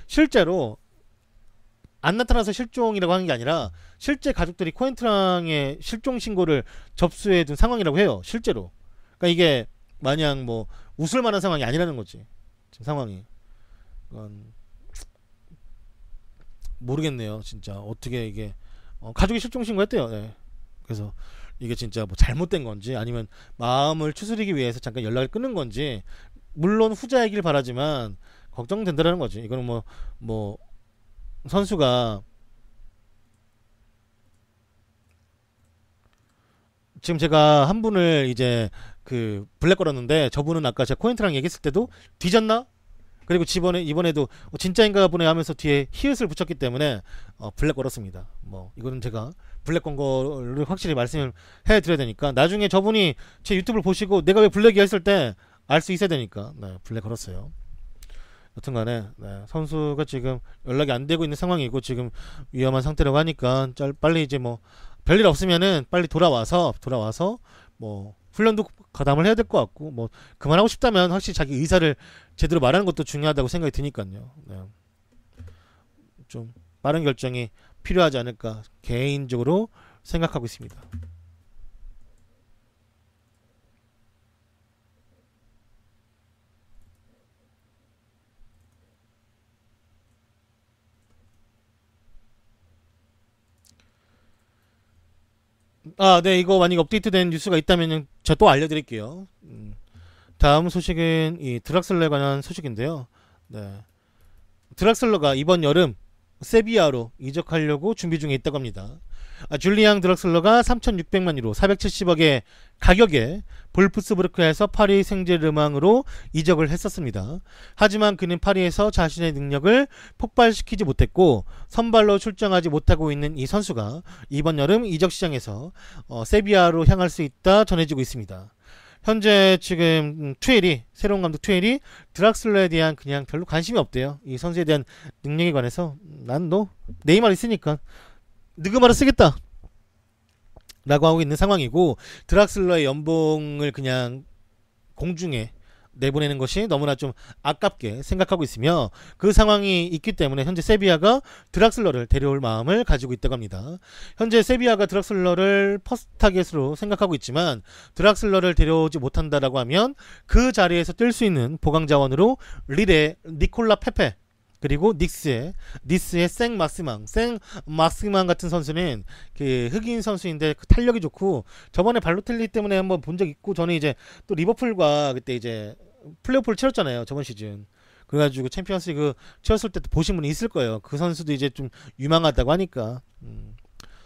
실제로 안 나타나서 실종이라고 하는 게 아니라 실제 가족들이 코엔트랑의 실종 신고를 접수해 둔 상황이라고 해요. 실제로. 그러니까 이게 마냥 뭐 웃을 만한 상황이 아니라는 거지. 지금 상황이. 모르겠네요. 진짜 어떻게 이게 가족이 실종 신고했대요. 네. 그래서 이게 진짜 뭐 잘못된 건지 아니면 마음을 추스리기 위해서 잠깐 연락을 끊는 건지, 물론 후자이길 바라지만 걱정된다라는 거지. 이거는 뭐 선수가 지금 제가 한 분을 이제 그 블랙 걸었는데, 저분은 아까 제가 코엔트랑 얘기했을 때도 뒤졌나? 그리고 이번에도 진짜인가 보네 하면서 뒤에 히읗을 붙였기 때문에 블랙 걸었습니다. 뭐 이거는 제가 블랙 건 거를 확실히 말씀을 해드려야 되니까, 나중에 저분이 제 유튜브를 보시고 내가 왜 블랙이야 했을 때 알 수 있어야 되니까 네, 블랙 걸었어요. 여튼간에 네, 선수가 지금 연락이 안 되고 있는 상황이고 지금 위험한 상태라고 하니까 빨리 이제 뭐 별일 없으면은 빨리 돌아와서 뭐 훈련도 가담을 해야 될 것 같고, 뭐 그만하고 싶다면 확실히 자기 의사를 제대로 말하는 것도 중요하다고 생각이 드니까요. 네. 좀 빠른 결정이 필요하지 않을까 개인적으로 생각하고 있습니다. 네, 이거 만약에 업데이트된 뉴스가 있다면 제가 또 알려드릴게요. 다음 소식은 이 드락슬러에 관한 소식인데요. 네. 드락슬러가 이번 여름 세비야로 이적하려고 준비 중에 있다고 합니다. 줄리앙 드락슬러가 3,600만 유로 470억의 가격에 볼프스부르크에서 파리 생제르맹으로 이적을 했었습니다. 하지만 그는 파리에서 자신의 능력을 폭발시키지 못했고 선발로 출정하지 못하고 있는 이 선수가 이번 여름 이적 시장에서 세비야로 향할 수 있다 전해지고 있습니다. 현재 지금 투엘이 새로운 감독 투엘이 드락슬러에 대한 그냥 별로 관심이 없대요. 이 선수에 대한 능력에 관해서 난 너 네이마르 있으니까 느그마르 쓰겠다 라고 하고 있는 상황이고 드락슬러의 연봉을 그냥 공중에 내보내는 것이 너무나 좀 아깝게 생각하고 있으며 그 상황이 있기 때문에 현재 세비야가 드락슬러를 데려올 마음을 가지고 있다고 합니다. 현재 세비야가 드락슬러를 퍼스트 타겟으로 생각하고 있지만 드락슬러를 데려오지 못한다라고 하면 그 자리에서 뛸 수 있는 보강 자원으로 릴의 니콜라 페페 그리고 니스의 생 막스망 같은 선수는 그 흑인 선수인데 그 탄력이 좋고 저번에 발로텔리 때문에 한번 본 적 있고 저는 이제 또 리버풀과 그때 이제 플레이오프를 치렀잖아요 저번 시즌. 그래가지고 챔피언스리그 치렀을 때 보신 분이 있을 거예요. 그 선수도 이제 좀 유망하다고 하니까.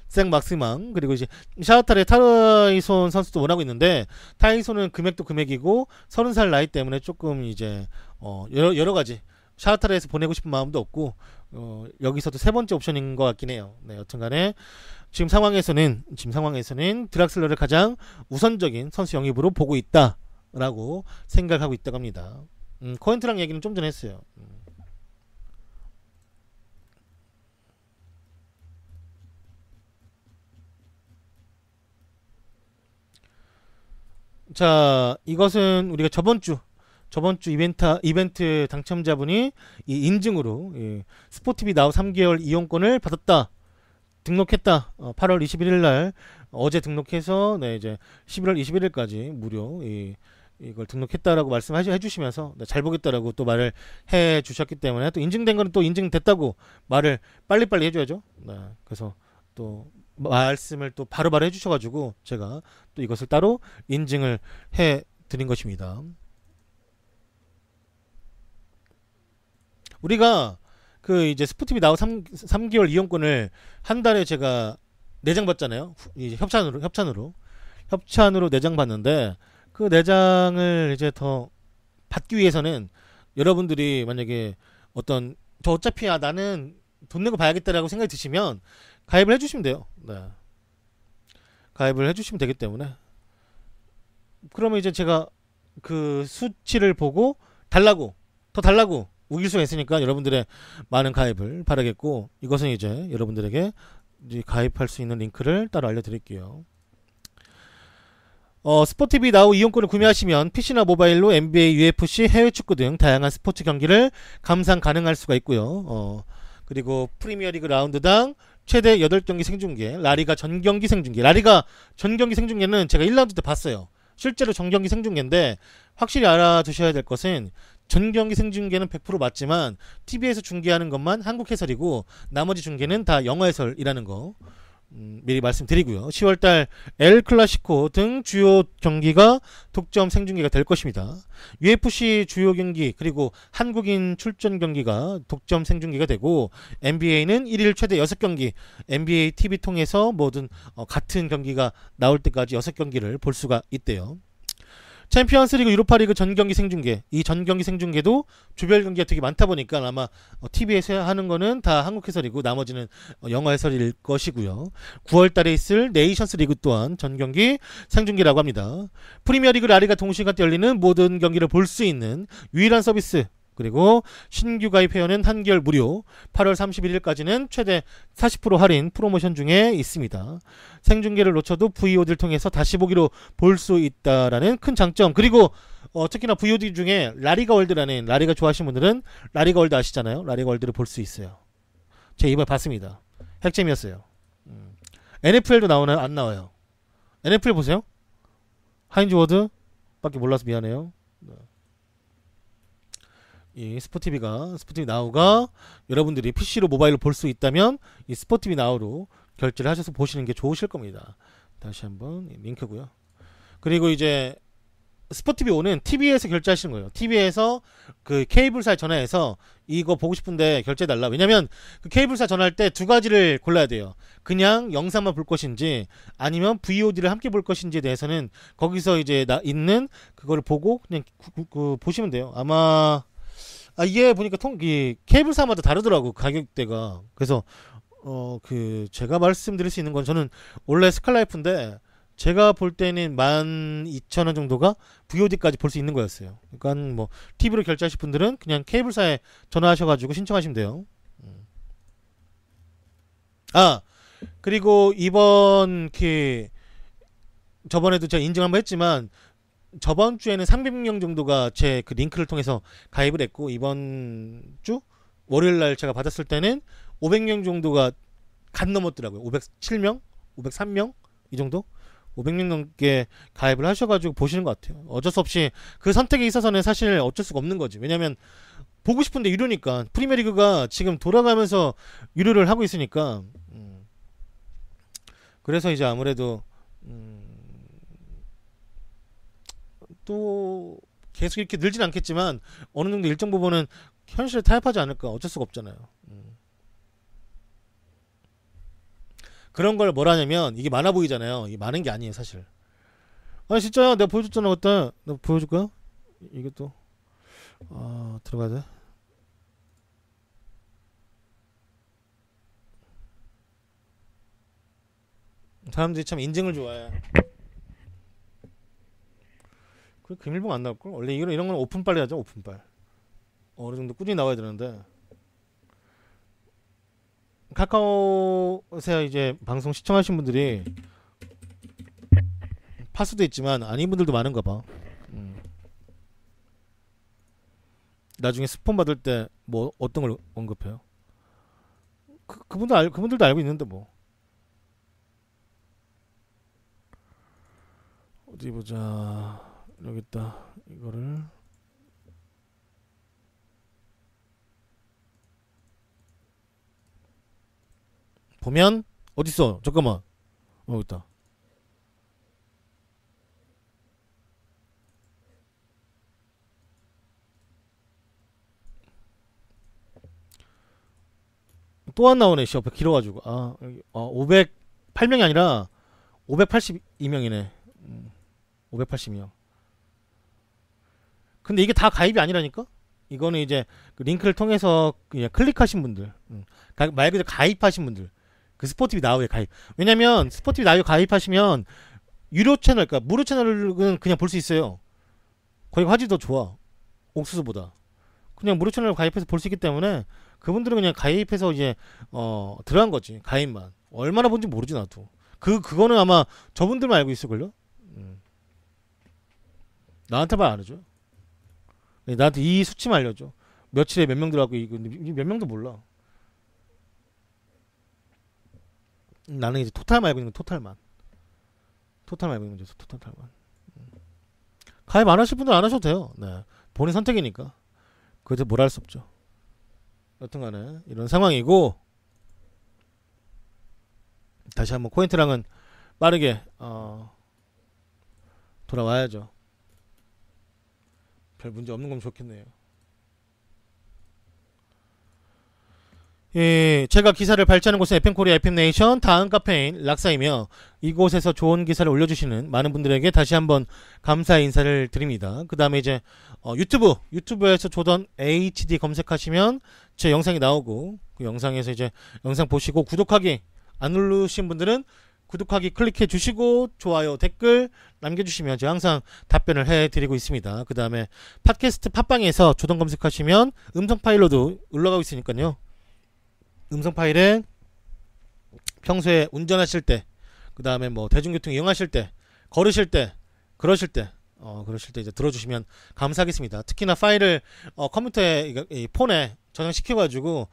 생 막스망 그리고 이제 샤흐타르의 타이손 선수도 원하고 있는데 타이손은 금액도 금액이고 30살 나이 때문에 조금 이제 여러 가지. 샤흐타르에서 보내고 싶은 마음도 없고 여기서도 세 번째 옵션인 것 같긴 해요. 네, 여튼간에 지금 상황에서는 드락슬러를 가장 우선적인 선수 영입으로 보고 있다라고 생각하고 있다고 합니다. 코엔트랑 얘기는 좀 전에 했어요. 자, 이것은 우리가 저번 주 이벤트 당첨자분이 이 인증으로 스포티비 나우 3개월 이용권을 받았다. 등록했다. 8월 21일 날 어제 등록해서 네, 이제 11월 21일까지 무료 이걸 등록했다라고 말씀해 주시면서 네, 잘 보겠다라고 또 말을 해 주셨기 때문에 또 인증된 거는 또 인증됐다고 말을 빨리빨리 해줘야죠. 네, 그래서 또 말씀을 또 바로바로 해주셔가지고 제가 또 이것을 따로 인증을 해 드린 것입니다. 우리가 그 이제 스포티비 나우 3개월 이용권을 한 달에 제가 4장 받잖아요. 이제 협찬으로 4장 받는데 그 4장을 이제 더 받기 위해서는 여러분들이 만약에 저 어차피 나는 돈 내고 봐야겠다라고 생각이 드시면 가입을 해주시면 돼요. 네. 가입을 해주시면 되기 때문에 그러면 이제 제가 그 수치를 보고 더 달라고 우길 수가 있으니까 여러분들의 많은 가입을 바라겠고 이것은 이제 여러분들에게 이제 가입할 수 있는 링크를 따로 알려드릴게요. 스포티비 나우 이용권을 구매하시면 PC나 모바일로 NBA, UFC, 해외축구 등 다양한 스포츠 경기를 감상 가능할 수가 있고요. 그리고 프리미어리그 라운드당 최대 8경기 생중계, 라리가 전경기 생중계. 라리가 전경기 생중계는 제가 1라운드 때 봤어요. 실제로 전경기 생중계인데 확실히 알아두셔야 될 것은 전경기 생중계는 100% 맞지만 TV에서 중계하는 것만 한국 해설이고 나머지 중계는 다 영어 해설이라는 거 미리 말씀드리고요. 10월달 엘 클라시코 등 주요 경기가 독점 생중계가 될 것입니다. UFC 주요 경기 그리고 한국인 출전 경기가 독점 생중계가 되고 NBA는 1일 최대 6경기 NBA TV 통해서 모든 같은 경기가 나올 때까지 6경기를 볼 수가 있대요. 챔피언스리그 유로파리그 전경기 생중계 이 전경기 생중계도 조별 경기가 되게 많다 보니까 아마 TV에서 하는 거는 다 한국 해설이고 나머지는 영어 해설일 것이고요. 9월달에 있을 네이션스 리그 또한 전경기 생중계라고 합니다. 프리미어리그 라리가 동시간대 열리는 모든 경기를 볼 수 있는 유일한 서비스 그리고 신규 가입 회원은 한개월 무료 8월 31일까지는 최대 40% 할인 프로모션 중에 있습니다. 생중계를 놓쳐도 VOD를 통해서 다시 보기로 볼 수 있다라는 큰 장점 그리고 특히나 VOD 중에 라리가 월드라는 라리가 좋아하시는 분들은 라리가 월드 아시잖아요. 라리가 월드를 볼 수 있어요. 제가 이번에 봤습니다. 핵재미였어요. NFL도 나오나요? 안 나와요. NFL 보세요. 하인즈 워드 밖에 몰라서 미안해요. 이 스포티비 나우가 여러분들이 PC로 모바일로 볼 수 있다면 이 스포티비 나우로 결제를 하셔서 보시는 게 좋으실 겁니다. 다시 한번 링크고요. 그리고 이제 스포티비 5는 TV에서 결제하시는 거예요. TV에서 그 케이블사에 전화해서 이거 보고 싶은데 결제해달라. 왜냐면 그 케이블사 전화할 때 두 가지를 골라야 돼요. 그냥 영상만 볼 것인지 아니면 VOD를 함께 볼 것인지에 대해서는 거기서 이제 있는 그거를 보고 그냥 보시면 돼요. 아마 이게 보니까 이 케이블사마다 다르더라고 가격대가. 그래서 제가 말씀드릴 수 있는 건 저는 원래 스칼라이프인데 제가 볼 때는 12,000원 정도가 VOD까지 볼 수 있는 거였어요. 그러니까 뭐 TV로 결제하실 분들은 그냥 케이블사에 전화하셔가지고 신청하시면 돼요. 그리고 이번 저번에도 제가 인증 한번 했지만 저번 주에는 300명 정도가 제 그 링크를 통해서 가입을 했고 이번 주 월요일 날 제가 받았을 때는 500명 정도가 간 넘었더라고요. 507명, 503명 이 정도. 500명 넘게 가입을 하셔가지고 보시는 것 같아요. 어쩔 수 없이 그 선택에 있어서는 사실 어쩔 수가 없는 거지. 왜냐면 보고 싶은데 유료니까. 프리미어리그가 지금 돌아가면서 유료를 하고 있으니까. 그래서 이제 아무래도 또 계속 이렇게 늘진 않겠지만 어느 정도 일정 부분은 현실에 타협하지 않을까. 어쩔 수가 없잖아요. 그런 걸 뭐라냐면 이게 많아 보이잖아요. 이게 많은 게 아니에요 사실. 아니 진짜야. 내가 보여줬잖아 그때. 내가 보여줄까? 이게 또 들어가야 돼. 사람들이 참 인증을 좋아해. 그 금일봉 안 나올걸? 원래 이런 건 오픈빨 해야죠. 오픈빨. 어느 정도 꾸준히 나와야 되는데 카카오에서 이제 방송 시청하신 분들이 파수도 있지만 아닌 분들도 많은가 봐. 나중에 스폰 받을 때 뭐 어떤 걸 언급해요? 그분들도 알고 있는데 뭐. 어디 보자. 여기 있다. 이거를 보면 어딨어? 잠깐만. 여기 있다. 또 안 나오네. 씨, 옆에 길어가지고. 508명이 아니라 582명이네. 582명. 근데 이게 다 가입이 아니라니까? 이거는 이제 그 링크를 통해서 그냥 클릭하신 분들, 말 그대로 가입하신 분들, 그 스포티비 나우에 가입. 왜냐면 스포티비 나우에 가입하시면 유료 채널, 그러니까 무료 채널은 그냥 볼 수 있어요. 거기 화질이 더 좋아. 옥수수보다. 그냥 무료 채널 가입해서 볼 수 있기 때문에 그분들은 그냥 가입해서 이제 들어간 거지. 가입만. 얼마나 본지 모르지 나도. 그거는 아마 저분들만 알고 있을걸요. 나한테 말 안 해줘. 나한테 이 수치만 알려줘. 며칠에 몇 명 들어가고 이거 몇 명도 몰라. 나는 이제 토탈만 알고 있는 거. 토탈만 알고 있는 거죠. 토탈만. 가입 안 하실 분들 안 하셔도 돼요. 네. 본인 선택이니까. 그래도 뭐라 할 수 없죠. 여튼간에 이런 상황이고, 다시 한번 코인트랑은 빠르게 돌아와야죠. 별 문제 없는 건 좋겠네요. 예, 제가 기사를 발췌하는 곳은 FM코리아, FM네이션, 다음 카페인, 락사이며 이곳에서 좋은 기사를 올려주시는 많은 분들에게 다시 한번 감사의 인사를 드립니다. 그 다음에 이제 유튜브에서 조던 HD 검색하시면 제 영상이 나오고 그 영상에서 이제 영상 보시고 구독하기 안 누르신 분들은 구독하기 클릭해 주시고 좋아요 댓글 남겨주시면 제가 항상 답변을 해드리고 있습니다. 그 다음에 팟캐스트 팟빵에서 조던 검색하시면 음성 파일로도 올라가고 있으니까요. 음성 파일에 평소에 운전하실 때, 그 다음에 뭐 대중교통 이용하실 때, 걸으실 때, 그러실 때 이제 들어주시면 감사하겠습니다. 특히나 파일을 컴퓨터에 이 폰에 저장시켜가지고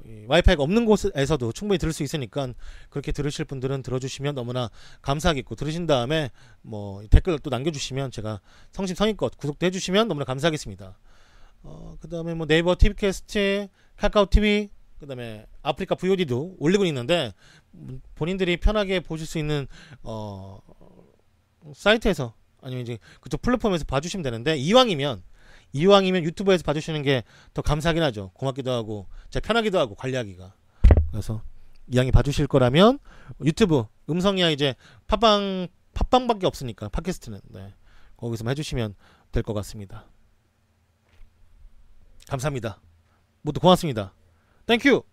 이 와이파이가 없는 곳에서도 충분히 들을 수 있으니까 그렇게 들으실 분들은 들어주시면 너무나 감사하겠고, 들으신 다음에 뭐 댓글 또 남겨주시면 제가 성심성의껏 구독도 해주시면 너무나 감사하겠습니다. 그 다음에 뭐 네이버 TV캐스트, 카카오 TV, 그 다음에 아프리카 VOD도 올리고 있는데 본인들이 편하게 보실 수 있는 사이트에서 아니면 이제 그쪽 플랫폼에서 봐주시면 되는데, 이왕이면 유튜브에서 봐주시는 게 더 감사하긴 하죠. 고맙기도 하고 진짜 편하기도 하고 관리하기가. 그래서 이왕이 봐주실 거라면 유튜브 음성이야 이제 팟빵밖에 없으니까 팟캐스트는 네, 거기서만 해주시면 될 것 같습니다. 감사합니다. 모두 고맙습니다. 땡큐.